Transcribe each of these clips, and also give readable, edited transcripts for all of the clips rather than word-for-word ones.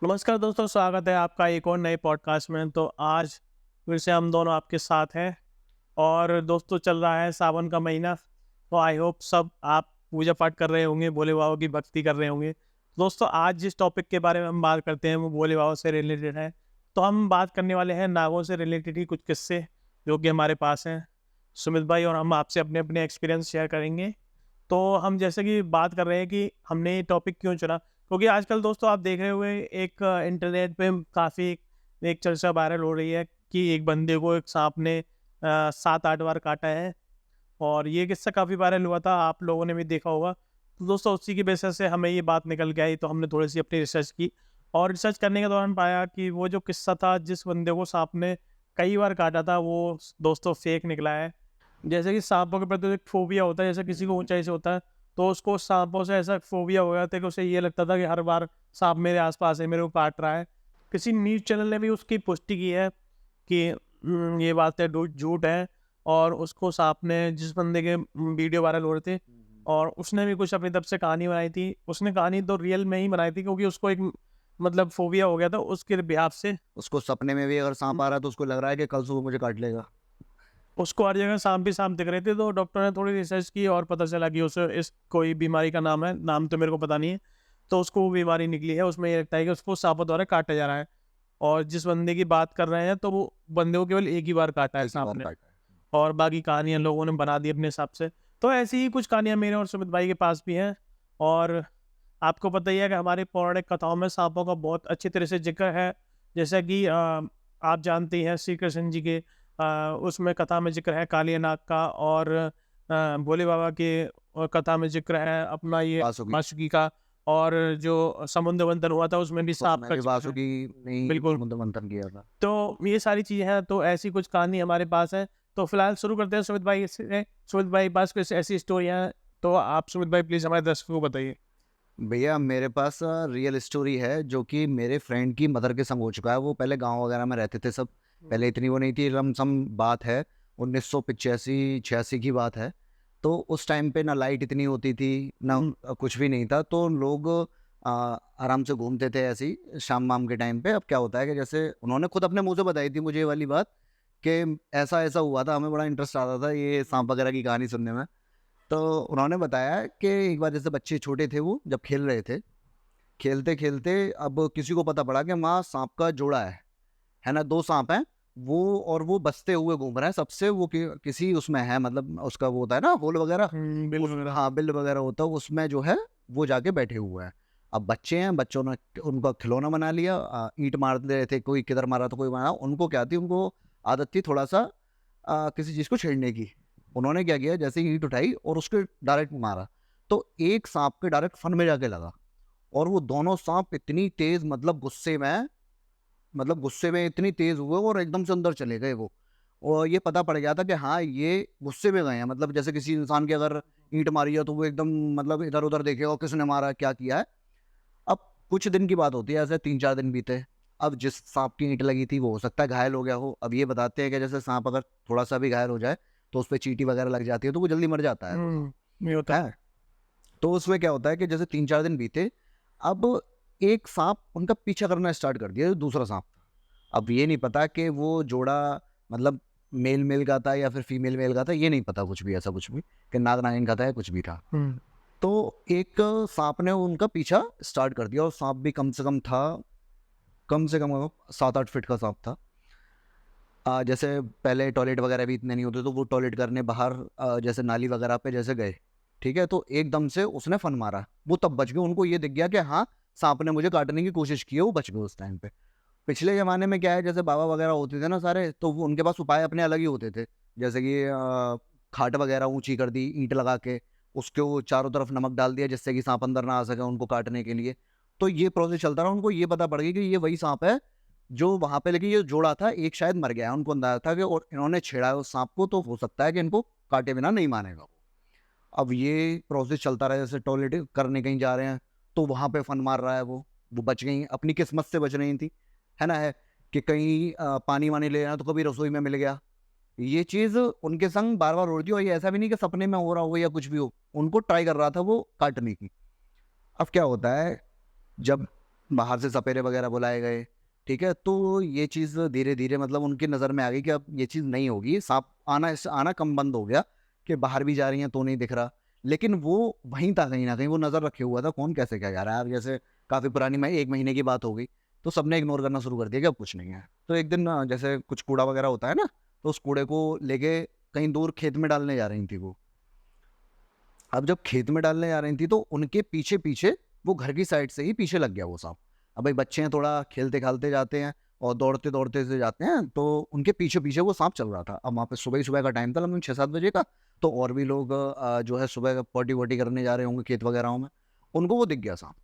नमस्कार दोस्तों, स्वागत है आपका एक और नए पॉडकास्ट में। तो आज फिर से हम दोनों आपके साथ हैं और दोस्तों चल रहा है सावन का महीना। तो आई होप सब आप पूजा पाठ कर रहे होंगे, भोले बाबा की भक्ति कर रहे होंगे। दोस्तों आज जिस टॉपिक के बारे में हम बात करते हैं वो भोले बाबा से रिलेटेड है। तो हम बात करने वाले हैं नागों से रिलेटेड ही कुछ किस्से जो कि हमारे पास हैं। सुमित भाई और हम आपसे अपने अपने एक्सपीरियंस शेयर करेंगे। तो हम जैसे कि बात कर रहे हैं कि हमने ये टॉपिक क्यों चुना, क्योंकि आजकल दोस्तों आप देख रहे हुए एक इंटरनेट पे काफ़ी एक चर्चा वायरल हो रही है कि एक बंदे को एक सांप ने 7-8 बार काटा है। और ये किस्सा काफ़ी वायरल हुआ था, आप लोगों ने भी देखा होगा। तो दोस्तों उसी की वजह से हमें ये बात निकल के आई, तो हमने थोड़ी सी अपनी रिसर्च की और रिसर्च करने के दौरान पाया कि वो जो किस्सा था जिस बंदे को सांप ने कई बार काटा था वो दोस्तों फेक निकला है। जैसे कि सांपों के प्रति एक फोबिया होता है, जैसे किसी को ऊंचाई से होता है तो उसको सांपों से ऐसा फोबिया हो गया था कि उसे ये लगता था कि हर बार सांप मेरे आसपास है, मेरे को काट रहा है। किसी न्यूज़ चैनल ने भी उसकी पुष्टि की है कि ये बातें झूठ है। और उसको सांप ने जिस बंदे के वीडियो वायरल हो रहे थे और उसने भी कुछ अपनी तरफ से कहानी बनाई थी। उसने कहानी तो रियल में ही बनाई थी क्योंकि उसको एक मतलब फोबिया हो गया था उसके बिहाफ से। उसको सपने में भी अगर सांप आ रहा है तो उसको लग रहा है कि कल सुबह मुझे काट लेगा। उसको हर जगह सांप ही सांप दिख रहे थे। तो डॉक्टर ने थोड़ी रिसर्च की और पता चला कि उसे इस कोई बीमारी का नाम है, नाम तो मेरे को पता नहीं है। तो उसको वो बीमारी निकली है, उसमें ये लगता है कि उसको सांपों द्वारा काटा जा रहा है। और जिस बंदे की बात कर रहे हैं तो वो बंदे को केवल एक ही बार काटा है एक ही सांप बार ने, काटा है। और बाकी कहानियां लोगों ने बना दी अपने हिसाब से। तो ऐसी ही कुछ कहानियां मेरे और सुमित भाई के पास भी हैं। और आपको पता ही है कि हमारी पौराणिक कथाओं में सांपों का बहुत अच्छी तरह से जिक्र है। जैसा कि आप जानते हैं श्री कृष्ण जी के उसमें कथा में जिक्र है कालिया नाग का, और भोले बाबा के कथा में जिक्र है अपना ये वासुकी वासुकी का। और जो समुद्र मंथन हुआ था उसमें भी सांप उसमें का भी जिक्र है। वासुकी ने ही बिल्कुल। समुद्र मंथन किया था। तो ये सारी चीज़ें हैं, तो ऐसी कुछ कहानी हमारे पास है। तो फिलहाल शुरू करते हैं सुमित भाई से। सुमित भाई के पास कुछ ऐसी स्टोरियाँ हैं तो आप सुमित भाई प्लीज़ हमारे दर्शकों को बताइए। भैया मेरे पास रियल स्टोरी है जो कि मेरे फ्रेंड की मदर के संग हो चुका है। वो पहले गांव वगैरह में रहते थे सब। पहले इतनी वो नहीं थी, लमसम बात है 1985-86 की बात है। तो उस टाइम पे ना लाइट इतनी होती थी ना कुछ भी नहीं था। तो लोग आराम से घूमते थे ऐसे ही शाम वाम के टाइम पे। अब क्या होता है कि जैसे उन्होंने खुद अपने मुंह से बताई थी मुझे ये वाली बात कि ऐसा ऐसा हुआ था। हमें बड़ा इंटरेस्ट आता था ये सांप वगैरह की कहानी सुनने में। तो उन्होंने बताया कि एक बार जैसे बच्चे छोटे थे वो जब खेल रहे थे, खेलते खेलते अब किसी को पता पड़ा कि वहाँ सांप का जोड़ा है ना, दो सांप हैं वो। और वो बसते हुए घूम रहे हैं सबसे। वो किसी उसमें है, मतलब उसका वो होता है ना होल वगैरह, बिल उस वगैरह। हाँ बिल वगैरह होता है उसमें जो है वो जाके बैठे हुए हैं। अब बच्चे हैं, बच्चों ने उनका खिलौना बना लिया। ईंट मार दे रहे थे, कोई किधर मारा तो कोई मारा। उनको क्या थी, उनको आदत थी थोड़ा सा किसी चीज़ को छेड़ने की। उन्होंने क्या किया, जैसे ही ईंट उठाई और उसके डायरेक्ट मारा तो एक सांप के डायरेक्ट फन में जाके लगा। और वो दोनों सांप इतनी तेज, मतलब गुस्से में इतनी तेज हुए और एकदम से अंदर चले गए वो। और ये पता पड़ गया था कि हाँ ये गुस्से में गए हैं। मतलब जैसे किसी इंसान की अगर ईंट मारी है तो वो एकदम मतलब इधर उधर देखेगा किसने मारा, क्या किया है। अब कुछ दिन की बात होती है, ऐसे 3-4 दिन बीते। अब जिस सांप की ईंट लगी थी वो हो सकता है घायल हो गया हो। अब ये बताते हैं कि जैसे सांप अगर थोड़ा सा भी घायल हो जाए तो उस पर चींटी वगैरह लग जाती है तो वो जल्दी मर जाता है वो सांप। ये होता है। है। तो उसमें क्या होता है कि जैसे 3-4 दिन बीते, अब एक सांप उनका पीछा करना स्टार्ट कर दिया, जो दूसरा सांप था। अब ये नहीं पता कि वो जोड़ा मतलब मेल मेल का था या फिर फीमेल मेल का था, ये नहीं पता कुछ भी, ऐसा कुछ भी कि नाग नागिन का था या कुछ भी था। तो एक सांप ने उनका पीछा स्टार्ट कर दिया और सांप भी कम से कम था, कम से कम 7-8 फीट का सांप था। जैसे पहले टॉयलेट वगैरह भी इतने नहीं होते तो वो टॉयलेट करने बाहर जैसे नाली वगैरह पे जैसे गए, ठीक है, तो एकदम से उसने फन मारा। वो तब बच गए, उनको ये दिख गया कि हाँ सांप ने मुझे काटने की कोशिश की है, वो बच गए उस टाइम पे। पिछले ज़माने में क्या है, जैसे बाबा वगैरह होते थे ना सारे, तो वो उनके पास उपाय अपने अलग ही होते थे। जैसे कि खाट वगैरह ऊंची कर दी ईंट लगा के, उसके वो चारों तरफ नमक डाल दिया जिससे कि सांप अंदर ना आ सके उनको काटने के लिए। तो ये प्रोसेस चलता रहा। उनको ये पता पड़ गया कि ये वही सांप है जो वहां पे, लेकिन ये जोड़ा था एक शायद मर गया है। उनको अंदाजा था कि और इन्होंने छेड़ा है उस सांप को, तो हो सकता है कि इनको काटे बिना नहीं मानेगा वो। अब ये प्रोसेस चलता रहा। जैसे टॉयलेट करने कहीं जा रहे हैं तो वहां पे फन मार रहा है वो बच गई, अपनी किस्मत से बच रही थी, है ना। है कि कहीं पानी वानी ले तो कभी रसोई में मिल गया। ये चीज उनके संग बार बार हो रही थी। और ये ऐसा भी नहीं कि सपने में हो रहा हो या कुछ भी हो, उनको ट्राई कर रहा था वो काटने की। अब क्या होता है, जब बाहर से सपेरे वगैरह बुलाए गए, ठीक है? तो ये चीज़ धीरे-धीरे मतलब उनकी नज़र में आ गई कि अब ये चीज़ नहीं होगी, साँप आना कम बंद हो गया कि बाहर भी जा रही हैं तो नहीं दिख रहा। लेकिन वो वहीं था कहीं न कहीं, वो नज़र रखे हुआ था, कौन कैसे क्या जा रहा है। अब जैसे काफ़ी पुरानी 1 महीने की बात हो गई, तो सबने इग्नोर करना शुरू कर दिया कि अब कुछ नहीं है। तो एक दिन जैसे कुछ कूड़ा वगैरह होता है ना, तो उस कूड़े को लेके कहीं दूर खेत में डालने जा रही थी वो। अब जब खेत में डालने जा रही थी तो उनके पीछे-पीछे वो घर की साइड से ही पीछे लग गया वो साँप। अब भाई बच्चे हैं, थोड़ा खेलते-खालते जाते हैं और दौड़ते-दौड़ते से जाते हैं, तो उनके पीछे-पीछे वो साँप चल रहा था। अब वहाँ पे सुबह ही सुबह का टाइम था, लगभग 6-7 बजे का, तो और भी लोग जो है सुबह पॉटी-वॉटी करने जा रहे होंगे खेत वगैरहों में। उनको वो दिख गया साँप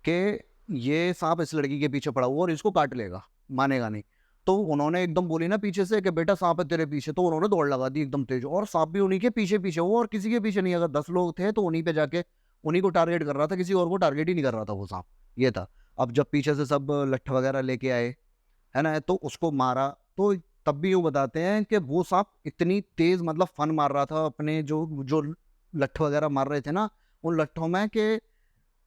कि ये साँप इस लड़की के पीछे पड़ा हुआ है और इसको काट लेगा, मानेगा नहीं। तो उन्होंने एकदम बोली ना पीछे से कि बेटा साँप है तेरे पीछे, तो उन्होंने दौड़ लगा दी एकदम तेज़, और साँप भी उन्हीं के पीछे-पीछे, वो और किसी के पीछे नहीं। अगर 10 लोग थे तो उन्हीं पे जाके उन्हीं को टारगेट कर रहा था, किसी और को टारगेट ही नहीं कर रहा था वो साँप, ये था। अब जब पीछे से सब लठ वगैरह लेके आए, है ना? तो उसको मारा, तो तब भी वो बताते हैं कि वो साँप इतनी तेज़ मतलब फन मार रहा था अपने जो जो लठ वगैरह मार रहे थे ना, उन लट्ठों में, कि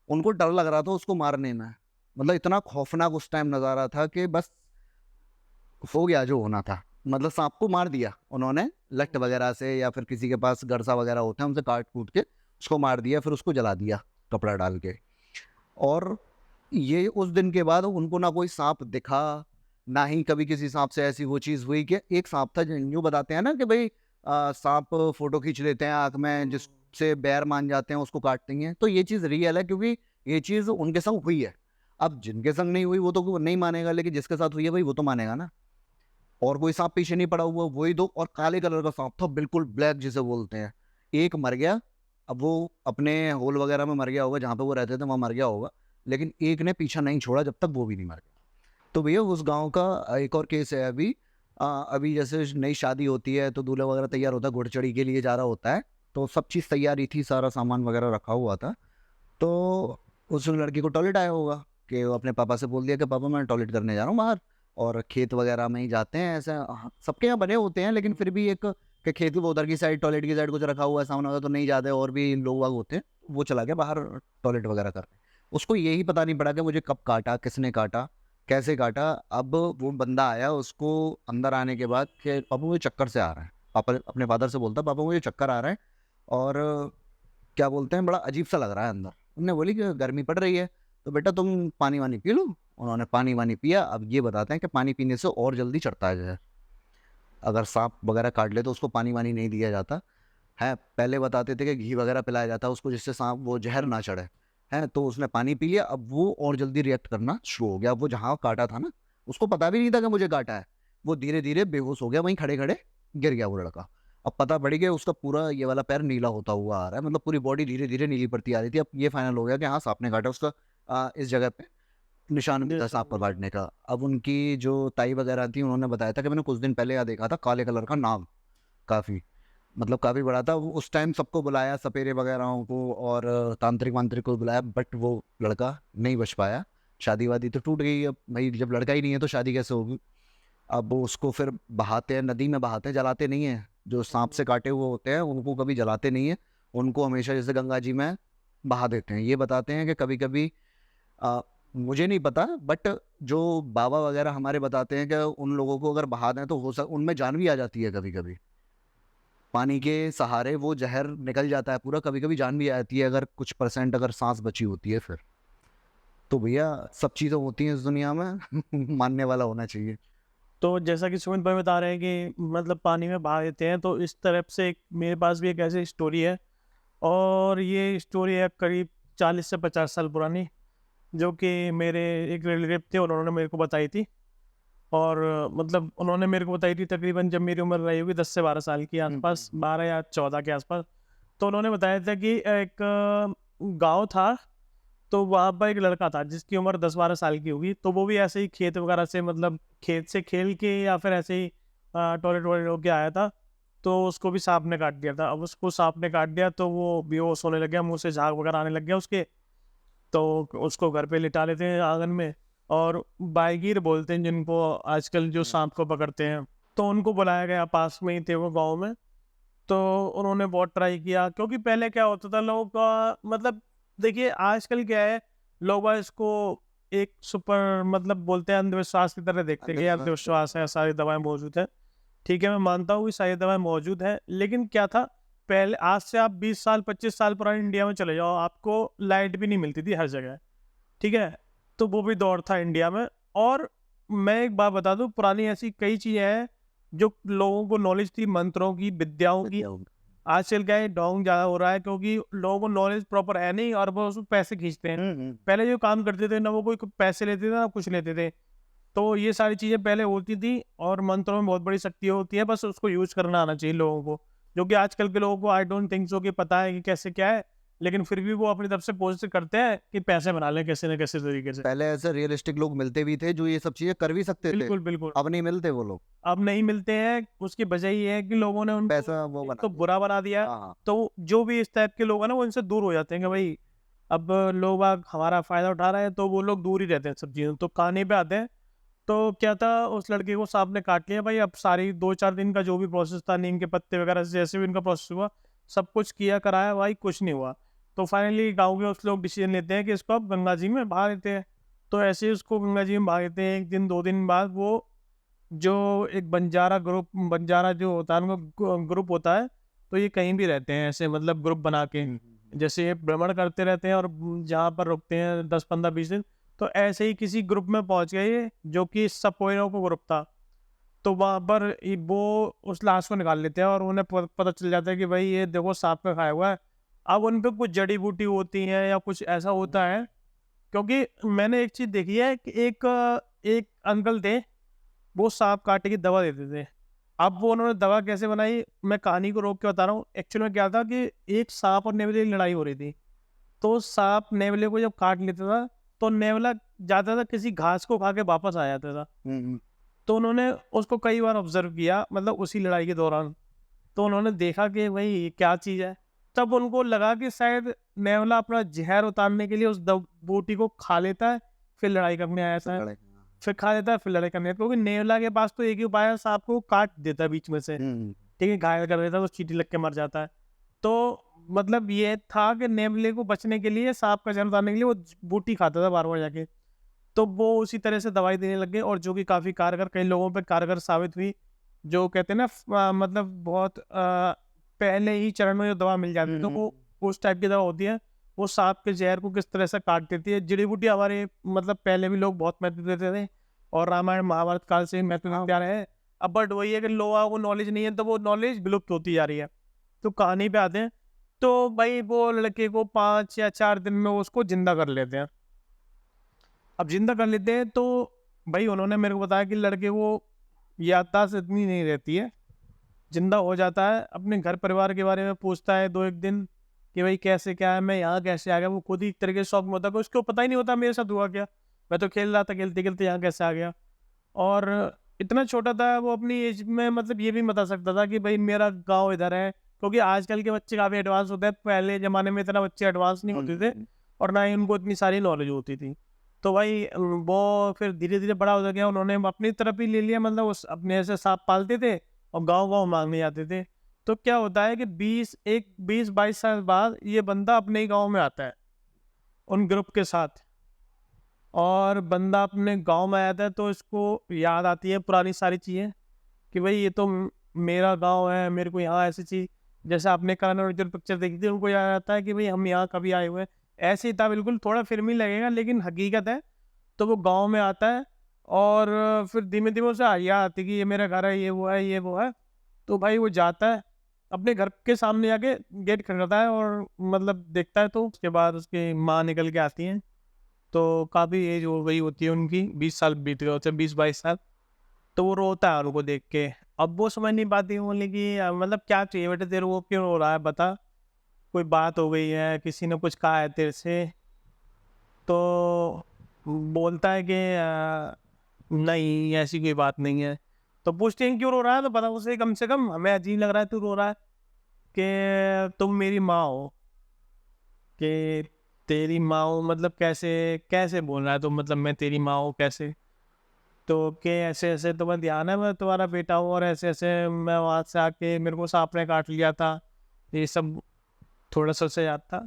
उनको डर लग रहा था उसको मारने में। मतलब इतना खौफनाक उस टाइम नज़ारा था कि बस हो गया जो होना था। मतलब साँप को मार दिया उन्होंने लठ वगैरह से, या फिर किसी के पास गरसा वगैरह होते हैं उनसे काट-कूट के उसको मार दिया, फिर उसको जला दिया कपड़ा डाल के। और ये उस दिन के बाद उनको ना कोई साँप दिखा, ना ही कभी किसी साँप से ऐसी वो चीज़ हुई कि एक साँप था, ज यूँ बताते हैं ना कि भई साँप फ़ोटो खींच लेते हैं आँख में, जिससे बैर मान जाते हैं उसको काट देंगे। तो ये चीज़ रियल है, क्योंकि ये चीज़ उनके संग हुई है। अब जिनके संग नहीं हुई वो तो नहीं मानेगा, लेकिन जिसके साथ हुई है भई वो तो मानेगा ना। और कोई साँप पीछे नहीं पड़ा हुआ, वही 2, और काले कलर का साँप था, बिल्कुल ब्लैक जिसे बोलते हैं। एक मर गया, अब वो अपने होल वगैरह में मर गया होगा, जहाँ पे वो रहते थे वहाँ मर गया होगा। लेकिन एक ने पीछा नहीं छोड़ा जब तक वो भी नहीं मर गया। तो भैया उस गाँव का एक और केस है अभी। अभी जैसे नई शादी होती है तो दूल्हा वगैरह तैयार होता है, घुड़चढ़ी के लिए जा रहा होता है, तो सब चीज़ तैयारी थी, सारा सामान वगैरह रखा हुआ था। तो उस लड़की को टॉयलेट आया होगा कि वो अपने पापा से बोल दिया कि पापा मैं टॉयलेट करने जा रहा हूँ बाहर, और खेत वगैरह में ही जाते हैं ऐसे, सबके यहाँ बने होते हैं, लेकिन फिर भी एक कि खेत की वो उधर की साइड, टॉयलेट की साइड कुछ रखा हुआ है सामने वगैरह तो नहीं जाते, और भी लोग वाग होते हैं, वो चला गया बाहर टॉयलेट वगैरह करने। उसको यही पता नहीं पड़ा कि मुझे कब काटा, किसने काटा, कैसे काटा। अब वो बंदा आया उसको अंदर आने के बाद कि पापा मुझे चक्कर से आ रहा है, पापा अपने फादर से बोलता पापा मुझे चक्कर आ रहा है, और क्या बोलते हैं, बड़ा अजीब सा लग रहा है अंदर। उन्होंने बोली कि गर्मी पड़ रही है, तो बेटा तुम पानी-वानी पी लो। उन्होंने पानी-वानी पिया। अब ये बताते हैं कि पानी पीने से और जल्दी चढ़ता है ज़हर। अगर साँप वगैरह काट ले तो उसको पानी-वानी नहीं दिया जाता, हैं। पहले बताते थे कि घी वगैरह पिलाया जाता है उसको, जिससे साँप वो ज़हर ना चढ़े, हैं। तो उसने पानी पी लिया, अब वो और जल्दी रिएक्ट करना शुरू हो गया। अब वो जहाँ काटा था ना, उसको पता भी नहीं था कि मुझे काटा है। वो धीरे-धीरे बेहोश हो गया, वहीं खड़े-खड़े गिर गया वो लड़का। अब पता पड़ी कि उसका पूरा ये वाला पैर नीला होता हुआ आ रहा है, मतलब पूरी बॉडी धीरे-धीरे नीली पड़ती आ रही थी। अब ये फाइनल हो गया कि हाँ, साँप ने काटा उसका। इस जगह पे निशान भी जी, था सर, साँप को जी। काटने का। अब उनकी जो ताई वगैरह थी, उन्होंने बताया था कि मैंने कुछ दिन पहले यहाँ देखा था, काले कलर का नाग, काफ़ी, मतलब काफ़ी बड़ा था। वो उस टाइम सबको बुलाया, सपेरे वगैरहों को और तांत्रिक-वांत्रिक को बुलाया, बट वो लड़का नहीं बच पाया। शादी-वादी तो टूट गई। अब भई जब लड़का ही नहीं है तो शादी कैसे होगी? अब वो उसको फिर बहाते हैं, नदी में बहाते हैं, जलाते नहीं हैं। जो साँप से काटे हुए होते हैं उनको कभी जलाते नहीं हैं। उनको हमेशा जैसे गंगा जी में बहा देते हैं। ये बताते हैं कि कभी-कभी मुझे नहीं पता, बट जो बाबा वगैरह हमारे बताते हैं कि उन लोगों को अगर बहा दें तो हो सक उनमें जान भी आ जाती है कभी-कभी। पानी के सहारे वो ज़हर निकल जाता है पूरा, कभी-कभी जान भी आ जाती है अगर कुछ परसेंट अगर साँस बची होती है फिर। तो भैया सब चीज़ें होती हैं इस दुनिया में मानने वाला होना चाहिए। तो जैसा कि सुमित भाई बता रहे हैं कि मतलब पानी में बहा देते हैं, तो इस तरफ से मेरे पास भी एक ऐसी स्टोरी है, और ये स्टोरी है करीब 40 से 50 साल पुरानी, जो कि मेरे एक रिलेटिव थे, उन्होंने मेरे को बताई थी। और मतलब उन्होंने मेरे को बताई थी तकरीबन जब मेरी उम्र रही होगी 10 से 12 साल के हुँ, आसपास, हुँ। 12 या 14 के आसपास। तो उन्होंने बताया था कि एक गांव था, तो वहाँ पर एक लड़का था जिसकी उम्र 10-12 साल की होगी, तो वो भी ऐसे ही खेत वगैरह से, मतलब खेत से खेल के या फिर ऐसे ही टॉयलेट वॉयलेट होके आया था, तो उसको भी सांप ने काट दिया था। अब उसको सांप ने काट दिया तो वो बेहोश होने लग गया, मुँह से झाग वगैरह आने लग गया उसके। तो उसको घर पे लिटा लेते हैं आंगन में, और बाईगीर बोलते हैं जिनको आजकल जो हुँ। सांप को पकड़ते हैं, तो उनको बुलाया गया, पास में ही थे वो गाँव में। तो उन्होंने बहुत ट्राई किया, क्योंकि पहले क्या होता था लोगों का, मतलब देखिए आजकल क्या है, लोग बाग इसको एक सुपर मतलब बोलते हैं अंधविश्वास की तरह देखते हैं कि यार अंधविश्वास है, सारी दवाएं मौजूद है। ठीक है, मैं मानता हूँ कि सारी दवाएं मौजूद है, लेकिन क्या था पहले, आज से आप 20 साल 25 साल पुराने इंडिया में चले जाओ, आपको लाइट भी नहीं मिलती थी हर जगह। ठीक है, तो वो भी दौर था इंडिया में। और मैं एक बात बता दूं, पुरानी ऐसी कई चीजें हैं जो लोगों को नॉलेज थी, मंत्रों की, विद्याओं की। आजकल क्या है, डोंग ज्यादा हो रहा है क्योंकि लोगों को नॉलेज प्रॉपर है नहीं और वो उसमें पैसे खींचते हैं। पहले जो काम करते थे ना, वो कोई पैसे लेते थे ना कुछ लेते थे। तो ये सारी चीजें पहले होती थी और मंत्रों में बहुत बड़ी शक्ति होती है, बस उसको यूज करना आना चाहिए लोगों को, जो कि आजकल के लोगों को आई डोंट थिंक सो कि पता है कि कैसे क्या है। लेकिन फिर भी वो अपनी तरफ से कोशिश करते हैं कि पैसे बना लें कैसे न कैसे तरीके से। पहले ऐसे रियलिस्टिक लोग मिलते भी थे जो ये सब चीजें कर भी सकते थे, बिल्कुल बिल्कुल। अब नहीं मिलते वो लोग, अब नहीं मिलते हैं, उसकी वजह ये है कि लोगों ने उनको पैसा वो एक बना तो दिया। बुरा बना दिया। हाँ हाँ। तो जो भी इस टाइप के लोग हैं ना, वो इनसे दूर हो जाते हैं कि भाई अब लोग बाग हमारा फायदा उठा रहे हैं, तो वो लोग दूर ही रहते हैं सब चीज़ों। तो कहानी पे आते हैं। तो क्या था, उस लड़के को सांप ने काट लिया भाई। अब सारी 2-4 दिन का जो भी प्रोसेस था, नीम के पत्ते वगैरह से जैसे भी इनका प्रोसेस हुआ, सब कुछ किया कराया भाई, कुछ नहीं हुआ। तो फाइनली गाँव के उस लोग डिसीजन लेते हैं कि इसको अब गंगा जी में बहा देते हैं। तो ऐसे ही उसको गंगा जी में बहा देते हैं। 1 दिन 2 दिन बाद वो जो एक बंजारा ग्रुप, बंजारा जो होता है उनका ग्रुप होता है, तो ये कहीं भी रहते हैं ऐसे मतलब ग्रुप बना के, जैसे ये भ्रमण करते रहते हैं और जहाँ पर रुकते हैं 10-15-20 दिन। तो ऐसे ही किसी ग्रुप में पहुंच गए ये, जो कि सपोइनो को ग्रुप था। तो वहाँ पर वो उस लाश को निकाल लेते हैं और उन्हें पता चल जाता है कि भाई ये देखो सांप का खाया हुआ है। अब उन पे कुछ जड़ी बूटी होती है या कुछ ऐसा होता है, क्योंकि मैंने एक चीज देखी है कि एक अंकल थे, वो सांप काटने की दवा देते थे। अब वो उन्होंने दवा कैसे बनाई, मैं कहानी को रोक के बता रहा हूँ। एक्चुअल में क्या था कि एक सांप और नेवले की लड़ाई हो रही थी। तो सांप नेवले को जब काट लेता था, तो नेवला जाता था किसी घास को खा के वापस आ जाता था। तो उन्होंने उसको कई बार ऑब्जर्व किया, मतलब उसी लड़ाई के दौरान। तो उन्होंने देखा कि भाई ये क्या चीज़ है। तब उनको लगा कि शायद नेवला अपना जहर उतारने के लिए उस बूटी को खा लेता है, फिर लड़ाई करने आया था। फिर खा लेता है, फिर लड़ाई करने, क्योंकि नेवला के पास तो एक ही उपाय है, सांप को काट देता है बीच में से। ठीक है, घायल कर देता है, तो चींटी लग के मर जाता है। तो मतलब ये था कि नेवले को बचने के लिए, सांप का जहर उतारने के लिए वो बूटी खाता था बार बार जाके। तो वो उसी तरह से दवाई देने लग गए, और जो कि काफ़ी कारगर, कई लोगों पे कारगर साबित हुई। जो कहते हैं ना मतलब बहुत पहले ही चरण में जो दवा मिल जाती है, तो वो उस टाइप की दवा होती है। वो सांप के जहर को किस तरह से काट देती है। जड़ी बूटी हमारे मतलब पहले भी लोग बहुत महत्व देते थे, और रामायण महाभारत काल से महत्व देते आ रहे हैं। अब बट वही है कि लोगों को नॉलेज नहीं है, तो वो नॉलेज विलुप्त होती जा रही है। तो कहानी पे आते हैं। तो भाई वो लड़के को 5 या 4 दिन में उसको जिंदा कर लेते हैं। अब जिंदा कर लेते हैं, तो भाई उन्होंने मेरे को बताया कि लड़के को याददाश्त इतनी नहीं रहती है। जिंदा हो जाता है, अपने घर परिवार के बारे में पूछता है 2-1 दिन कि भाई कैसे क्या है, मैं यहाँ कैसे आ गया। वो खुद ही एक तरीके से शौक में होता है, उसको पता ही नहीं होता मेरे साथ हुआ क्या। मैं तो खेल रहा था, खेलते खेलते यहाँ कैसे आ गया। और इतना छोटा था वो, अपनी एज में मतलब ये भी बता सकता था कि भाई मेरा गाँव इधर है। क्योंकि आजकल के बच्चे काफ़ी एडवांस होते हैं, पहले ज़माने में इतना बच्चे एडवांस नहीं होते थे, और ना ही उनको इतनी सारी नॉलेज होती थी। तो भाई वो फिर धीरे धीरे बड़ा होता गया, उन्होंने अपनी तरफ ही ले लिया, मतलब उस अपने ऐसे सांप पालते थे और गांव गांव मांगने जाते थे। तो क्या होता है कि 20-22 साल बाद ये बंदा अपने ही गांव में आता है उन ग्रुप के साथ। और बंदा अपने गांव में आता है, तो इसको याद आती है पुरानी सारी चीज़ें कि भाई ये तो मेरा गांव है, मेरे को यहाँ ऐसी चीज़, जैसे आपने करण अर्जुन पिक्चर देखी थी, उनको याद आता है कि भाई हम यहाँ कभी आए हुए हैं। ऐसे ही था बिल्कुल, थोड़ा फिल्मी लगेगा लेकिन हकीकत है। तो वो गांव में आता है, और फिर धीमे धीमे उसे आइडिया आती है कि ये मेरा घर है, ये वो है, ये वो है। तो भाई वो जाता है अपने घर के सामने जाके, गेट खटखटाता है और मतलब देखता है। तो उसके बाद उसकी माँ निकल के आती हैं। तो काफ़ी एज हो गई होती है उनकी, 20 साल बीत गए होते हैं, 20-22 साल। तो वो रोता है उनको देख के। अब वो समझ नहीं पाती, बोले कि मतलब क्या चाहिए बेटे तेरे को, क्यों रो रहा है बता, कोई बात हो गई है, किसी ने कुछ कहा है तेरे से। तो बोलता है कि नहीं ऐसी कोई बात नहीं है। तो पूछते हैं क्यों रो रहा है, तो बता उसे, कम से कम हमें अजीब लग रहा है तू रो रहा है, कि तुम मेरी माँ हो। कि तेरी माँ हो मतलब कैसे, कैसे बोल रहा है तो, मतलब मैं तेरी माँ हूँ कैसे। तो के ऐसे ऐसे तुम्हें ध्यान है मैं तुम्हारा बेटा हूँ, और ऐसे ऐसे मैं वहाँ से आके मेरे को सांप ने काट लिया था, ये सब थोड़ा सा उसे याद था।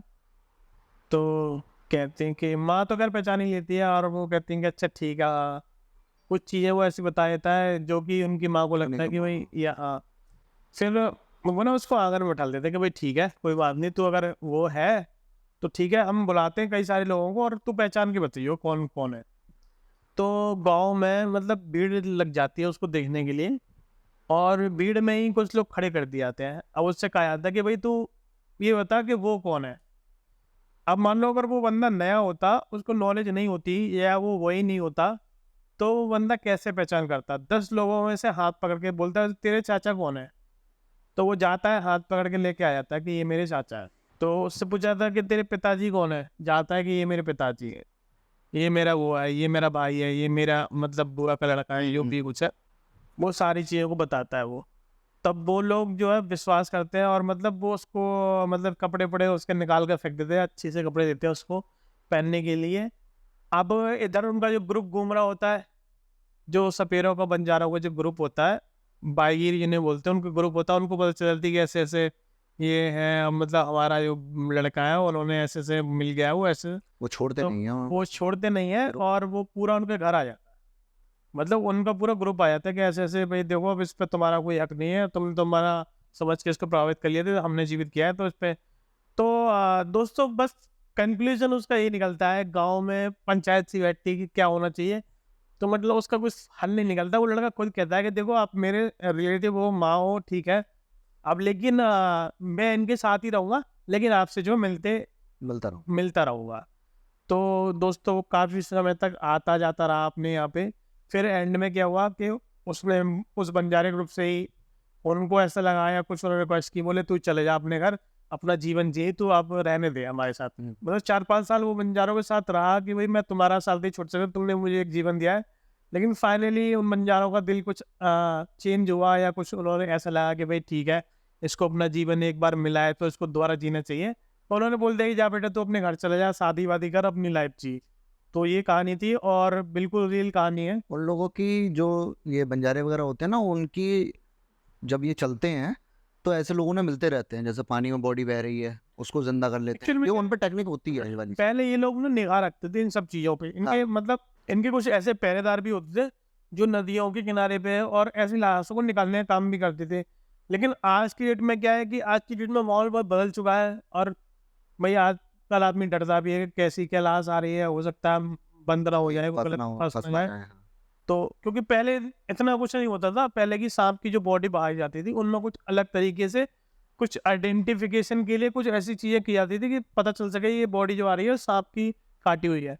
तो कहते हैं कि माँ तो खैर पहचान ही लेती है, और वो कहती हैं कि अच्छा ठीक है, हाँ। कुछ चीज़ें वो ऐसी बता देता है जो कि उनकी माँ को लगता है कि भाई या हाँ। फिर वो ना उसको आंगन में बैठा देते हैं कि भाई ठीक है, कोई बात नहीं, तू अगर वो है तो ठीक है, हम बुलाते हैं कई सारे लोगों को और तू पहचान के बताइयो कौन कौन है। तो गाँव में मतलब भीड़ लग जाती है उसको देखने के लिए, और भीड़ में ही कुछ लोग खड़े कर दिए जाते हैं। अब उससे कहा जाता है कि भाई तू ये बता कि वो कौन है। अब मान लो अगर वो बंदा नया होता, उसको नॉलेज नहीं होती या वो वही नहीं होता, तो वो बंदा कैसे पहचान करता? 10 लोगों में से हाथ पकड़ के बोलता है तेरे चाचा कौन है? तो वो जाता है, हाथ पकड़ के लेके आ जाता है कि ये मेरे चाचा है। तो उससे पूछा था कि तेरे पिताजी कौन है? जाता है कि ये मेरे पिताजी है, ये मेरा वो है, ये मेरा भाई है, ये मेरा मतलब बुआ का लड़का है, जो भी कुछ है, वो सारी चीज़ों को बताता है वो। तब वो लोग जो है विश्वास करते हैं, और मतलब वो उसको मतलब कपड़े वपड़े उसके निकाल कर फेंक देते हैं, अच्छे से कपड़े देते हैं उसको पहनने के लिए। अब इधर उनका जो ग्रुप घूम रहा होता है, जो सपेरों का बंजारों का जो ग्रुप होता है, बाईगीर जिन्हें बोलते हैं, उनका ग्रुप होता है, उनको पता चलती है कि ऐसे ऐसे ये है, मतलब हमारा जो लड़का है उन्होंने ऐसे ऐसे मिल गया है, वो ऐसे। वो छोड़ते तो नहीं है वो छोड़ते नहीं है, ग्रुप। और वो पूरा उनके घर आ जाता है। मतलब उनका पूरा ग्रुप आ जाता है कि ऐसे ऐसे भाई देखो, अब इस पे तुम्हारा कोई हक नहीं है, तुम्हारा समझ के इसको प्रभावित कर लिया था, हमने जीवित किया है तो इस पे। तो दोस्तों बस कंक्लूजन उसका ये निकलता है, गांव में पंचायत सी बैठती है कि क्या होना चाहिए, तो मतलब उसका कुछ हल नहीं निकलता। वो लड़का खुद कहता है कि देखो आप मेरे रिलेटिव हो, माँ हो, ठीक है, अब लेकिन मैं इनके साथ ही रहूँगा, लेकिन आपसे जो मिलता रहो। मिलता रहूँगा। तो दोस्तों वो काफ़ी समय तक आता जाता रहा अपने यहाँ पे। फिर एंड में क्या हुआ कि उसने उस बंजारे ग्रुप से ही उनको ऐसा लगा, या कुछ उन्होंने रिक्वेस्ट की, बोले तू चले जा अपने घर, अपना जीवन जी, तू अब रहने दे हमारे साथ। मतलब 4-5 साल वो बंजारों के साथ रहा कि भाई मैं तुम्हारा साथ नहीं छोड़ सकता, तुमने मुझे एक जीवन दिया है। लेकिन फाइनली उन बंजारों का दिल कुछ चेंज हुआ, या कुछ उन्होंने ऐसा लगा कि भाई ठीक है, इसको अपना जीवन एक बार मिला है तो इसको दोबारा जीना चाहिए। तो उन्होंने बोल दिया कि जा बेटा तू अपने घर चला जा, शादी वादी कर, अपनी लाइफ जी। तो ये कहानी थी, और बिल्कुल रियल कहानी है। उन लोगों की जो ये बंजारे वगैरह होते हैं ना, उनकी जब ये चलते हैं तो ऐसे लोगों ने मिलते रहते हैं, जैसे पानी में बॉडी बह रही है उसको जिंदा कर लेते हैं, एक्चुअली में ये क्या उन पे टेक्निक होती है ये वाली। पहले ये लोग ना निगाह रखते थे इन सब चीज़ों पे, इनके मतलब इनके कुछ ऐसे पहरेदार भी होते थे जो नदियों के किनारे पे और ऐसी लाशों को निकालने का काम भी करते थे। लेकिन आज की डेट में क्या है कि आज की डेट में माहौल बहुत बदल चुका है, और भाई आजकल आदमी डरता भी है कि कैसी क्या लाश आ रही है, हो सकता है बंद ना हो जाए, वो गलत फंस फंस ना ना जाए। जाए। तो क्योंकि पहले इतना कुछ नहीं होता था, पहले की सांप की जो बॉडी बाहर जाती थी उनमें कुछ अलग तरीके से कुछ आइडेंटिफिकेशन के लिए कुछ ऐसी चीजें की जाती थी कि पता चल सके ये बॉडी जो आ रही है सांप की काटी हुई है।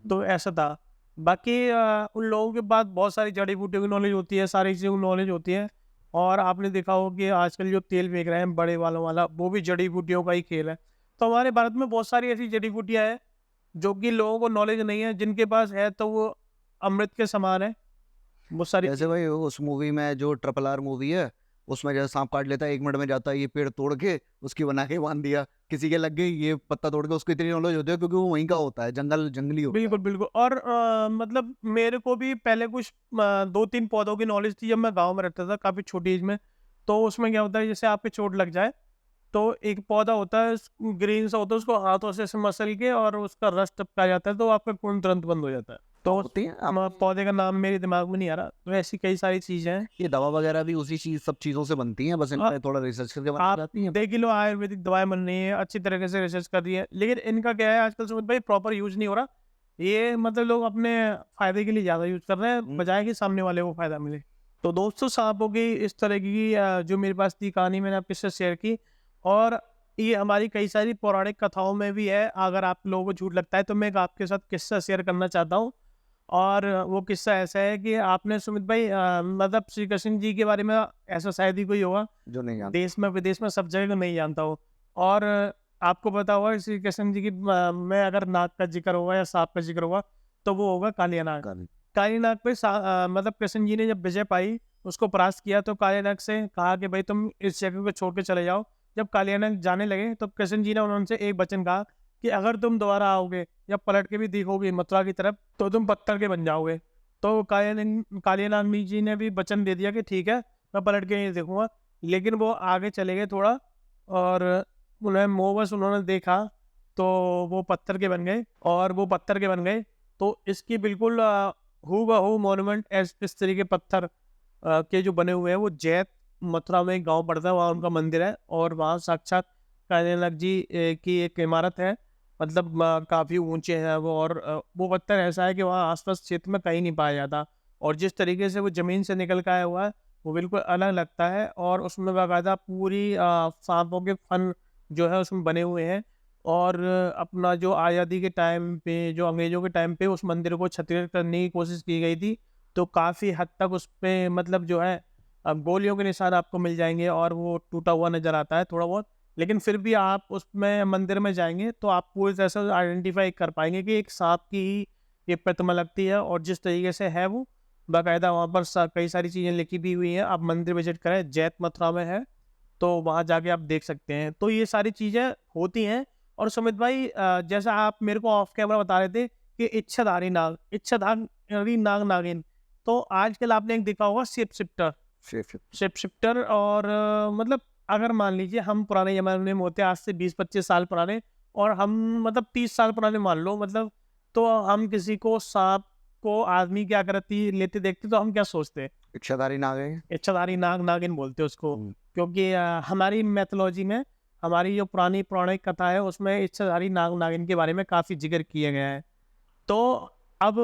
तो ऐसा था। बाकी उन लोगों के पास बहुत सारी जड़ी बूटियों की नॉलेज होती है, सारी चीज़ों की नॉलेज होती है। और आपने देखा हो कि आजकल जो तेल बेच रहे हैं बड़े वालों वाला, वो भी जड़ी बूटियों का ही खेल है। तो हमारे भारत में बहुत सारी ऐसी जड़ी बूटियाँ हैं जो कि लोगों को नॉलेज नहीं है, जिनके पास है तो वो अमृत के समान है। वो सारी जैसे भाई उस मूवी में जो RRR मूवी है, उसमें जैसे सांप काट लेता है 1 मिनट में, जाता है ये पेड़ तोड़ के उसकी बना के बांध दिया, किसी के लग गई ये पत्ता तोड़ के, उसको इतनी नॉलेज होती है क्योंकि वो वहीं का होता है, जंगली होता है। बिल्कुल, बिल्कुल। और मतलब मेरे को भी पहले कुछ 2-3 पौधों की नॉलेज थी जब मैं गाँव में रहता था, काफ़ी छोटी एज में। तो उसमें क्या होता है, जैसे आपके चोट लग जाए, तो एक पौधा होता है ग्रीन सा होता है, उसको हाथों से ऐसे मसल के और उसका रस टपकाया जाता है, तो आपका खून तुरंत बंद हो जाता है। तो उस होती है आप, पौधे का नाम मेरे दिमाग में नहीं आ रहा। तो ऐसी कई सारी चीज़ें हैं। ये दवा वगैरह भी उसी चीज सब चीजों से बनती हैं, बस इन हाँ, पे थोड़ा रिसर्च करके बनाई आप जाती हैं। देख ही लो, आयुर्वेदिक दवाएं बन रही हैं, अच्छी तरीके से रिसर्च कर रही है, लेकिन इनका क्या है आजकल सुमित भाई, प्रॉपर यूज नहीं हो रहा। ये मतलब लोग अपने फायदे के लिए ज़्यादा यूज कर रहे हैं, बजाय कि सामने वाले को फायदा मिले। तो दोस्तों सांपों की इस तरह की जो मेरे पास थी कहानी, मैंने आपके साथ शेयर की। और ये हमारी कई सारी पौराणिक कथाओं में भी है। अगर आप लोगों को झूठ लगता है तो मैं एक आपके साथ किस्सा शेयर करना चाहता हूँ। और वो किस्सा ऐसा है कि आपने सुमित भाई मतलब श्री कृष्ण जी के बारे में ऐसा शायद ही कोई होगा जो नहीं जानते। देश में विदेश में सब जगह को नहीं जानता हो। और आपको पता होगा श्री कृष्ण जी की में अगर नाग का जिक्र होगा या सांप का जिक्र होगा, तो वो होगा कालिया नाग। काली नाग पे मतलब कृष्ण जी ने जब विजय पाई, उसको परास्त किया, तो कालिया नाग से कहा कि भाई तुम इस जगह को छोड़ के चले जाओ। जब कालिया नाग जाने लगे तो कृष्ण जी ने उनसे एक वचन कहा कि अगर तुम दोबारा आओगे या पलट के भी देखोगे मथुरा की तरफ, तो तुम पत्थर के बन जाओगे। तो कालिया नाग जी ने भी वचन दे दिया कि ठीक है, मैं पलट के नहीं देखूंगा। लेकिन वो आगे चले गए थोड़ा, और उन्हें मोहवश उन्होंने देखा तो वो पत्थर के बन गए, और वो पत्थर के बन गए। तो इसकी बिल्कुल हूबहू मॉन्यूमेंट इस तरीके पत्थर के जो बने हुए हैं, वो जैत मथुरा में एक गांव पड़ता है, वहाँ उनका मंदिर है, और वहाँ साक्षात काइनालक जी की एक इमारत है। मतलब काफ़ी ऊंचे हैं वो, और वो पत्थर ऐसा है कि वहाँ आसपास क्षेत्र में कहीं नहीं पाया जाता, और जिस तरीके से वो ज़मीन से निकल के आया हुआ है वो बिल्कुल अलग लगता है। और उसमें बाकायदा पूरी सांपों के फन जो है उसमें बने हुए हैं। और अपना जो आज़ादी के टाइम पे, जो अंग्रेज़ों के टाइम पे उस मंदिर को क्षतिग्रस्त करने की कोशिश की गई थी, तो काफ़ी हद तक उस पे मतलब जो है गोलियों के निशान आपको मिल जाएँगे, और वो टूटा हुआ नज़र आता है थोड़ा बहुत। लेकिन फिर भी आप उसमें मंदिर में जाएँगे तो आप पूरी तरह से आइडेंटिफ़ाई कर पाएँगे कि एक साँप की ही ये प्रतिमा लगती है, और जिस तरीके से है वो बाकायदा वहाँ पर कई सारी चीज़ें लिखी भी हुई हैं। आप मंदिर विजिट करें, जैत मथुरा में है, तो वहाँ जाके आप देख सकते हैं। तो ये सारी चीज़ें होती हैं। और सुमित भाई, जैसा आप मेरे को ऑफ कैमरा बता रहे थे कि इच्छाधारी नाग नागिन, तो आजकल आपने एक देखा होगा shape shifter. Chef shape shifter, और मतलब अगर मान लीजिए हम पुराने ज़माने में होते, आज से 20-25 साल पुराने, और हम मतलब 30 साल पुराने मान लो, मतलब तो हम किसी को सांप को आदमी की आकृति लेते देखते तो हम क्या सोचते? इच्छाधारी नाग है। इच्छाधारी नाग नागिन बोलते उसको। हम्म, क्योंकि हमारी मैथोलॉजी में, हमारी जो पुरानी पौराणिक कथा है उसमें इच्छाधारी नाग नागिन के बारे में काफ़ी जिक्र किया गया है। तो अब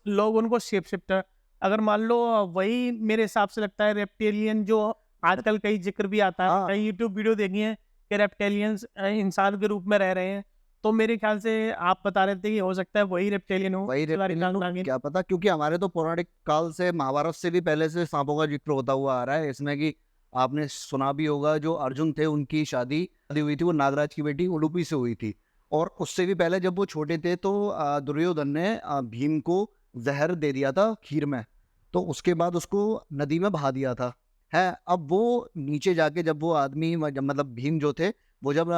लोग उनको शेप शिफ्टर, अगर मान लो वही मेरे हिसाब से लगता है रेप्टेलियन, जो आजकल कई जिक्र भी आता है, हाँ कई यूट्यूब वीडियो देखी है कि रेप्टेलियंस इंसान के रूप में रह रहे हैं। तो मेरे ख्याल से आप बता रहे थे कि हो सकता है वही रेप्टेलियन हो, वही इच्छाधारी रेप्टिलियन नाग हो, नागिन। क्या पता, क्योंकि हमारे तो पौराणिक काल से, महाभारत से भी पहले से सांपों का जिक्र होता हुआ आ रहा है इसमें, कि आपने सुना भी होगा जो अर्जुन थे उनकी शादी शादी हुई थी, वो नागराज की बेटी उलूपी से हुई थी। और उससे भी पहले जब वो छोटे थे तो दुर्योधन ने भीम को जहर दे दिया था खीर में, तो उसके बाद उसको नदी में बहा दिया था। है, अब वो नीचे जाके जब वो आदमी मतलब भीम जो थे, वो जब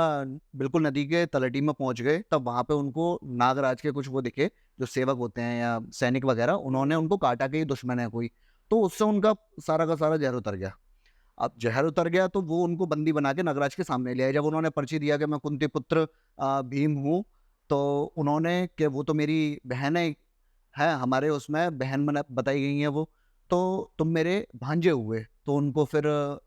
बिल्कुल नदी के तलहटी में पहुंच गए, तब वहां पे उनको नागराज के कुछ वो दिखे, जो सेवक होते हैं या सैनिक वगैरह, उन्होंने उनको काटा कि ये दुश्मन है कोई। तो उससे उनका सारा का सारा जहर उतर गया। अब जहर उतर गया तो वो उनको बंदी बना के नगराज के सामने ले आए। जब उन्होंने पर्ची दिया कि मैं कुंती पुत्र भीम हूँ, तो उन्होंने कि वो तो मेरी बहन है हमारे उसमें बहन बताई गई है वो, तो तुम मेरे भांजे हुए। तो उनको फिर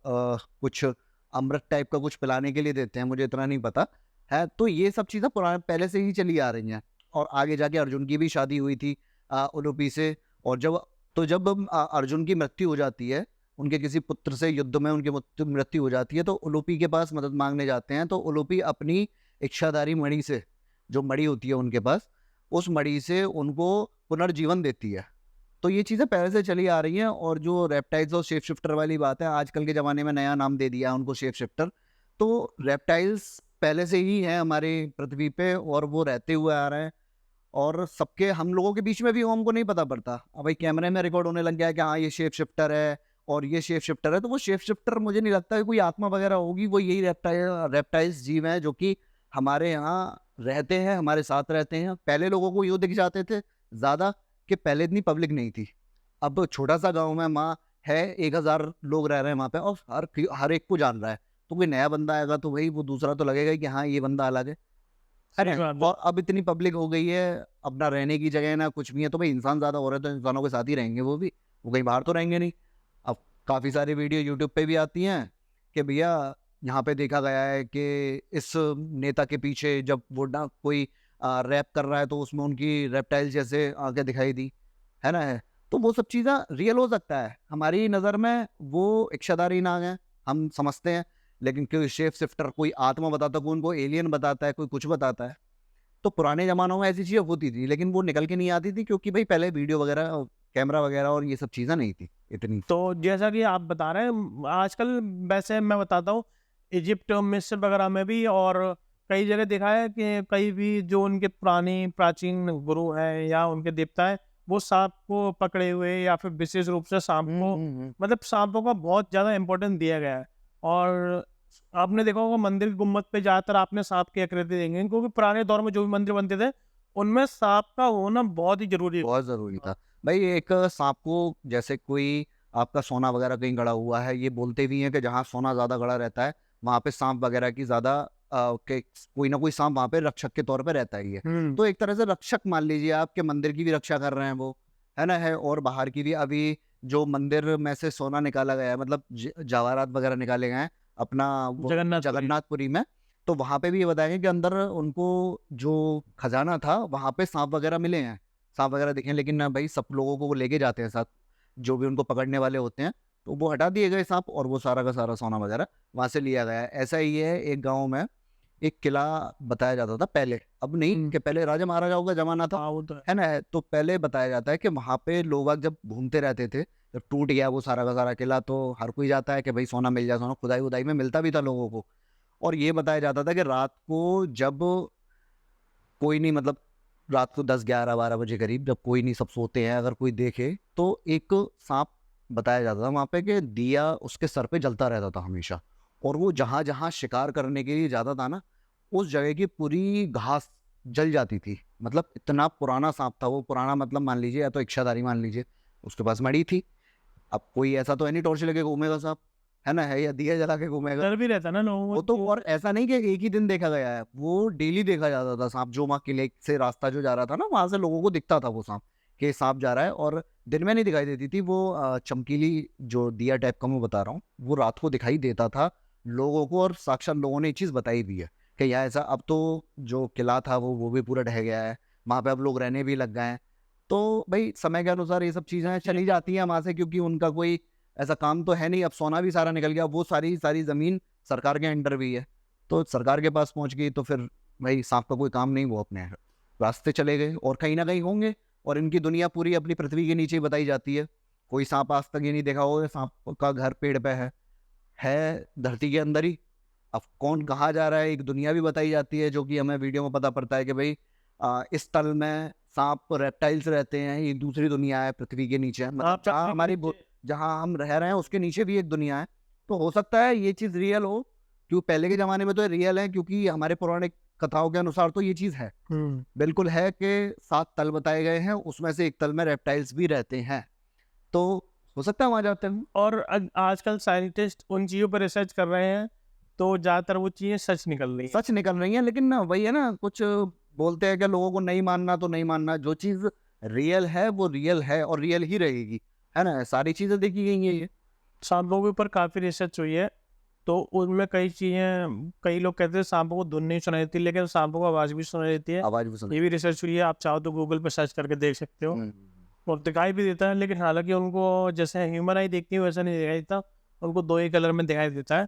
कुछ अमृत टाइप का कुछ पिलाने के लिए देते हैं, मुझे इतना नहीं पता है। तो ये सब चीज़ें पुराने पहले से ही चली आ रही हैं। और आगे जाके अर्जुन की भी शादी हुई थी उलूपी से। और जब अर्जुन की मृत्यु हो जाती है, उनके किसी पुत्र से युद्ध में उनकी मृत्यु हो जाती है, तो उलूपी के पास मदद मांगने जाते हैं। तो उलूपी अपनी इच्छाधारी मणि से, जो मणि होती है उनके पास, उस मणि से उनको पुनर्जीवन देती है। तो ये चीज़ें पहले से चली आ रही हैं। और जो रेप्टाइल्स और शेप शिफ्टर वाली बात है, आजकल के ज़माने में नया नाम दे दिया है उनको, शेप शिफ्टर। तो रेप्टाइल्स पहले से ही हैं हमारी पृथ्वी पे, और वो रहते हुए आ रहे हैं। और सबके हम लोगों के बीच में भी वो हमको नहीं पता पड़ता। अब भाई कैमरे में रिकॉर्ड होने लग गया है कि हाँ ये शेप शिफ्टर है और ये शेप शिफ्टर है। तो वो शेप शिफ्टर मुझे नहीं लगता कि कोई आत्मा वगैरह होगी, वो यही रेप्टाइल्स जीव हैं जो कि हमारे यहाँ रहते हैं, हमारे साथ रहते हैं। पहले लोगों को यूँ दिख जाते थे ज़्यादा, कि पहले इतनी पब्लिक नहीं थी। अब छोटा सा गाँव में माँ है, 1000 लोग रह रहे हैं वहाँ पे, और हर एक को जान रहा है। तो कोई नया बंदा आएगा तो भाई वो दूसरा तो लगेगा ही कि हाँ ये बंदा अलग है सही ना? बात है। और अब इतनी पब्लिक हो गई है, अपना रहने की जगह ना कुछ भी है, तो भाई इंसान ज्यादा हो रहे हैं तो इंसानों के साथ ही रहेंगे वो कहीं बाहर तो रहेंगे नहीं। अब काफी सारी वीडियो यूट्यूब पे भी आती हैं कि भैया यहाँ पे देखा गया है कि इस नेता के पीछे जब वो ना कोई रैप कर रहा है तो उसमें उनकी रेप्टाइल जैसे आंखें दिखाई दी, है ना? है तो वो सब चीज़ें रियल हो सकता है हमारी नज़र में, वो इच्छाधारी नाग है हम समझते हैं। लेकिन कोई शेप शिफ्टर, कोई आत्मा बताता है, कोई उनको एलियन बताता है, कोई कुछ बताता है। तो पुराने ज़मानों में ऐसी चीज़ें होती थी, लेकिन वो निकल के नहीं आती थी, क्योंकि भाई पहले वीडियो वगैरह, कैमरा वगैरह और ये सब चीज़ें नहीं थी इतनी। तो जैसा कि आप बता रहे हैं, आजकल वैसे मैं बताता हूँ, इजिप्ट, मिस्र वगैरह में भी, और कई जगह देखा है कि कई भी जो उनके पुरानी प्राचीन गुरु हैं या उनके देवता हैं, वो सांप को पकड़े हुए, या फिर विशेष रूप से सांप को, मतलब सांपों का बहुत ज़्यादा इम्पोर्टेंस दिया गया है। और आपने देखा होगा मंदिर के गुम्बद पे ज़्यादातर आपने सांप की आकृति देंगे, क्योंकि पुराने दौर में जो भी मंदिर बनते थे उनमें सांप का होना बहुत ही जरूरी बहुत ज़रूरी था भाई। एक सांप को, जैसे कोई आपका सोना वगैरह कहीं गड़ा हुआ है, ये बोलते भी हैं कि जहाँ सोना ज़्यादा गड़ा रहता है वहाँ पे सांप वगैरह की ज़्यादा कि कोई ना कोई सांप वहाँ पे रक्षक के तौर पे रहता ही है। तो एक तरह से रक्षक मान लीजिए आपके मंदिर की भी रक्षा कर रहे हैं वो, है ना, है, और बाहर की भी। अभी जो मंदिर में से सोना निकाला गया है, मतलब जवाहरात वगैरह निकाले गए हैं अपना वो जगन्नाथपुरी में, तो वहाँ पे भी ये बताया गया कि अंदर उनको जो खजाना था वहाँ पे सांप वगैरह मिले हैं, सांप वगैरह दिखे हैं, लेकिन ना भाई सब लोगों को वो लेके जाते हैं साथ, जो भी उनको पकड़ने वाले होते हैं, तो वो हटा दिए गए सांप और वो सारा का सारा सोना वगैरह वहाँ से लिया गया है। ऐसा ही है, एक गाँव में एक किला बताया जाता था पहले, अब नहीं, कि पहले राजा महाराजाओं का जमाना था, वो तो है ना, तो पहले बताया जाता है कि वहाँ पे लोग बाग जब घूमते रहते थे, जब टूट गया वो सारा का सारा किला, तो हर कोई जाता है कि भाई सोना मिल जाए, सोना खुदाई उदाई में मिलता भी था लोगों को। और ये बताया जाता था कि रात को जब कोई नहीं, मतलब रात को 10, 11, 12 बजे करीब जब कोई नहीं, सब सोते हैं, अगर कोई देखे तो एक सांप बताया जाता था वहाँ पे कि दिया उसके सर पे जलता रहता था हमेशा, और वो जहाँ जहाँ शिकार करने के लिए जाता था ना, उस जगह की पूरी घास जल जाती थी। मतलब इतना पुराना सांप था वो, पुराना मतलब मान लीजिए या तो इच्छाधारी मान लीजिए, उसके पास मड़ी थी। अब कोई ऐसा तो है नहीं टॉर्च लेके घूमेगा सांप, है ना, है, या दिया जला के घूमेगा, डर भी रहता ना लोगों वो तो। और ऐसा नहीं कि एक ही दिन देखा गया है, वो डेली देखा जाता था सांप, जो वहाँ किले से रास्ता जो जा रहा था ना, वहां से लोगों को दिखता था वो सांप, कि सांप जा रहा है। और दिन में नहीं दिखाई देती थी वो, चमकीली जो दिया टाइप का मैं बता रहा हूँ, वो रात को दिखाई देता था लोगों को, और साक्षात लोगों ने ये चीज बताई भी है कि यहाँ ऐसा। अब तो जो किला था वो भी पूरा ढह गया है, वहां पे अब लोग रहने भी लग गए हैं। तो भाई समय के अनुसार ये सब चीजें चली जाती हैं वहां से, क्योंकि उनका कोई ऐसा काम तो है नहीं। अब सोना भी सारा निकल गया, वो सारी सारी जमीन सरकार के अंडर भी है, तो सरकार के पास पहुंच गई, तो फिर भाई सांप का कोई काम नहीं, वो अपने रास्ते चले गए, और कहीं ना कहीं होंगे। और इनकी दुनिया पूरी अपनी पृथ्वी के नीचे ही बताई जाती है। कोई सांप आज तक ये नहीं देखा होगा सांप का घर पेड़ पे है धरती के अंदर ही। अब कौन कहाँ जा रहा है, एक दुनिया भी बताई जाती है, जो कि हमें वीडियो में पता पड़ता है कि भाई इस तल में सांप रेप्टाइल्स रहते हैं, ये दूसरी दुनिया है पृथ्वी के नीचे, मतलब जहाँ हमारी जहाँ हम रह रहे हैं उसके नीचे भी एक दुनिया है। तो हो सकता है ये चीज रियल हो, क्यों पहले के जमाने में तो रियल है, क्योंकि हमारे पौराणिक कथाओं के अनुसार तो ये चीज है, बिल्कुल है, कि 7 तल बताए गए हैं, उसमें से एक तल में रेप्टाइल्स भी रहते हैं, तो हो सकता है वहां जाते हैं। और आजकल साइंटिस्ट उन चीजों पर रिसर्च कर रहे हैं, तो ज्यादातर वो चीजें सच निकल रही हैं। सच निकल रही हैं, लेकिन ना वही है ना, कुछ बोलते हैं कि लोगों को नहीं मानना तो नहीं मानना, जो चीज रियल है वो रियल है और रियल ही रहेगी, है ना, सारी चीजें देखी गई हैं ये। सांपों के ऊपर काफी रिसर्च हुई है, तो उनमें कई चीजें, कई लोग कहते हैं सांपों को धुन नहीं सुनाई देती, लेकिन सांपों को आवाज भी सुनाई देती है। आवाज भी सुनाई, ये भी रिसर्च हुई है, आप चाहो तो गूगल पर सर्च करके देख सकते हो, और दिखाई भी देता है। लेकिन हालांकि उनको जैसे ह्यूमन आई देखती है वैसा नहीं दिखाई देता, उनको 2 ही कलर में दिखाई देता है,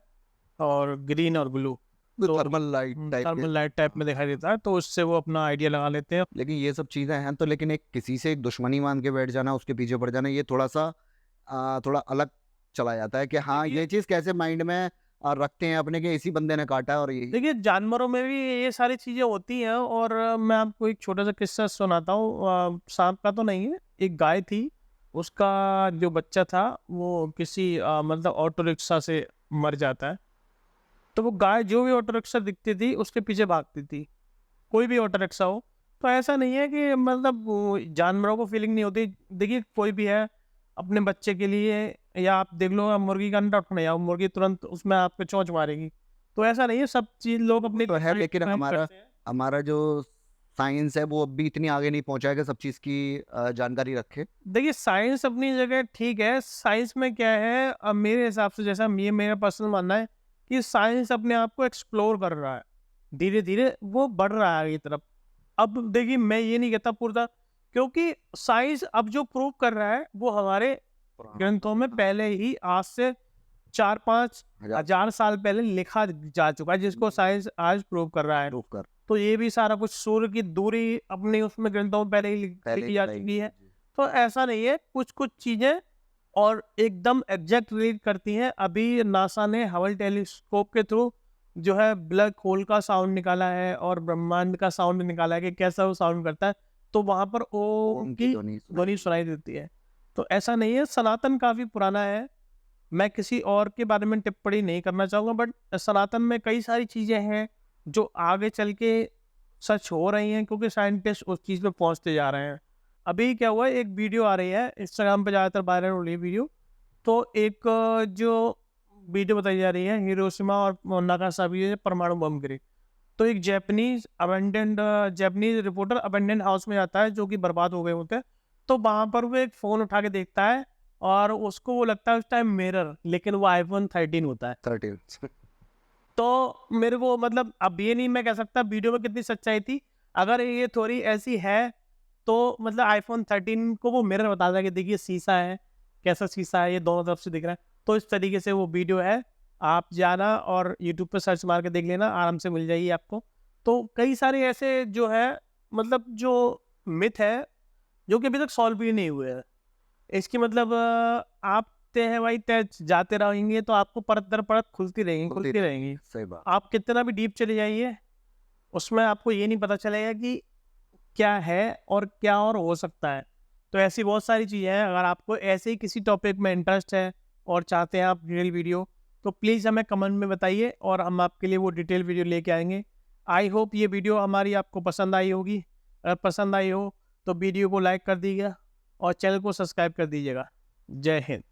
और ग्रीन और ब्लू, तो थर्मल लाइट टाइप में दिखाई देता है, तो उससे वो अपना आइडिया लगा लेते हैं। लेकिन ये सब चीजें हैं तो, लेकिन एक किसी से एक दुश्मनी मान के बैठ जाना, उसके पीछे पड़ जाना, ये थोड़ा सा थोड़ा अलग चला जाता है, कि हाँ ये चीज कैसे माइंड में रखते हैं अपने, के इसी बंदे ने काटा, और यही। देखिए जानवरों में भी ये सारी चीजें होती हैं। और मैं आपको एक छोटा सा किस्सा सुनाता हूँ, सांप का तो नहीं है। एक गाय थी, उसका जो बच्चा था वो किसी मतलब ऑटो रिक्शा से मर जाता है। तो वो गाय जो भी ऑटो रिक्शा दिखती थी उसके पीछे भागती थी, कोई भी ऑटो रिक्शा हो। तो ऐसा नहीं है कि मतलब वो जानवरों को फीलिंग नहीं होती। देखिए कोई भी है अपने बच्चे के लिए, या आप देख लो मुर्गी का अंडा उठना, या मुर्गी तुरंत उसमें आपको चोंच मारेगी। तो ऐसा नहीं है, सब चीज लोग अपने तो है, लेकिन हमारा जो साइंस है वो अभी इतनी आगे नहीं पहुंचा है कि सब चीज की जानकारी रखे। देखिए साइंस अपनी जगह ठीक है। साइंस में क्या है, अब मेरे हिसाब से, जैसा ये मेरा पर्सनल मानना है कि साइंस अपने आप को एक्सप्लोर कर रहा है, धीरे धीरे वो बढ़ रहा है ये तरफ। अब देखिए मैं ये नहीं कहता पूरा, क्योंकि साइंस अब जो प्रूव कर रहा है वो हमारे ग्रंथों में पहले ही आज से 4-5 हजार साल पहले लिखा जा चुका है, जिसको साइंस आज प्रूव कर रहा है। तो ये भी सारा कुछ सूर्य की दूरी अपने उसमें ग्रंथों में पहले ही लिखी जा चुकी है। तो ऐसा नहीं है, कुछ कुछ चीजें और एकदम एग्जैक्ट रिलेट करती हैं। अभी नासा ने हबल टेलीस्कोप के थ्रू जो है ब्लैक होल का साउंड निकाला है, और ब्रह्मांड का साउंड निकाला है कि कैसा वो साउंड करता है। तो वहां पर ओम की ध्वनि सुनाई देती है। तो ऐसा नहीं है, सनातन काफी पुराना है। मैं किसी और के बारे में टिप्पणी नहीं करना चाहूंगा, बट सनातन में कई सारी चीजें हैं जो आगे चल के सच हो रही हैं, क्योंकि साइंटिस्ट उस चीज पे पहुंचते जा रहे हैं। अभी क्या हुआ, एक वीडियो आ रही है इंस्टाग्राम पे, ज्यादातर वायरल हो रही है वीडियो। तो एक जो वीडियो बताई जा रही है, हिरोशिमा और नागासाकी परमाणु बम गिरे। तो एक जैपनीज रिपोर्टर अबेंडेंट हाउस में जाता है जो कि बर्बाद हो गए होते हैं। तो वहाँ पर वो एक फ़ोन उठा के देखता है और उसको वो लगता है उस टाइम मिरर, लेकिन वो आईफ़ोन 13 होता है। 13 तो मेरे को मतलब अब ये नहीं मैं कह सकता वीडियो में कितनी सच्चाई थी। अगर ये थ्योरी ऐसी है तो मतलब आईफ़ोन 13 को वो मिरर बताता है कि देखिए शीशा है, कैसा शीशा है, ये दोनों तरफ से दिख रहा है। तो इस तरीके से वो वीडियो है, आप जाना और यूट्यूब पे सर्च मार के देख लेना, आराम से मिल जाएगी आपको। तो कई सारे ऐसे जो है मतलब जो मिथ है, जो कि अभी तक सॉल्व भी नहीं हुए हैं। इसकी मतलब आप तय है भाई तय जाते रहेंगे तो आपको परत दर परत खुलती रहेंगी, खुलती खुलती रहेंगी। सही बात। आप कितना भी डीप चले जाइए, उसमें आपको ये नहीं पता चलेगा कि क्या है और क्या और हो सकता है। तो ऐसी बहुत सारी चीज़ें हैं, अगर आपको ऐसे ही किसी टॉपिक में इंटरेस्ट है और चाहते हैं आप रियल वीडियो, तो प्लीज़ हमें कमेंट में बताइए और हम आपके लिए वो डिटेल वीडियो लेके आएँगे। आई होप ये वीडियो हमारी आपको पसंद आई होगी। अगर पसंद आई हो तो वीडियो को लाइक कर दीजिएगा और चैनल को सब्सक्राइब कर दीजिएगा। जय हिंद।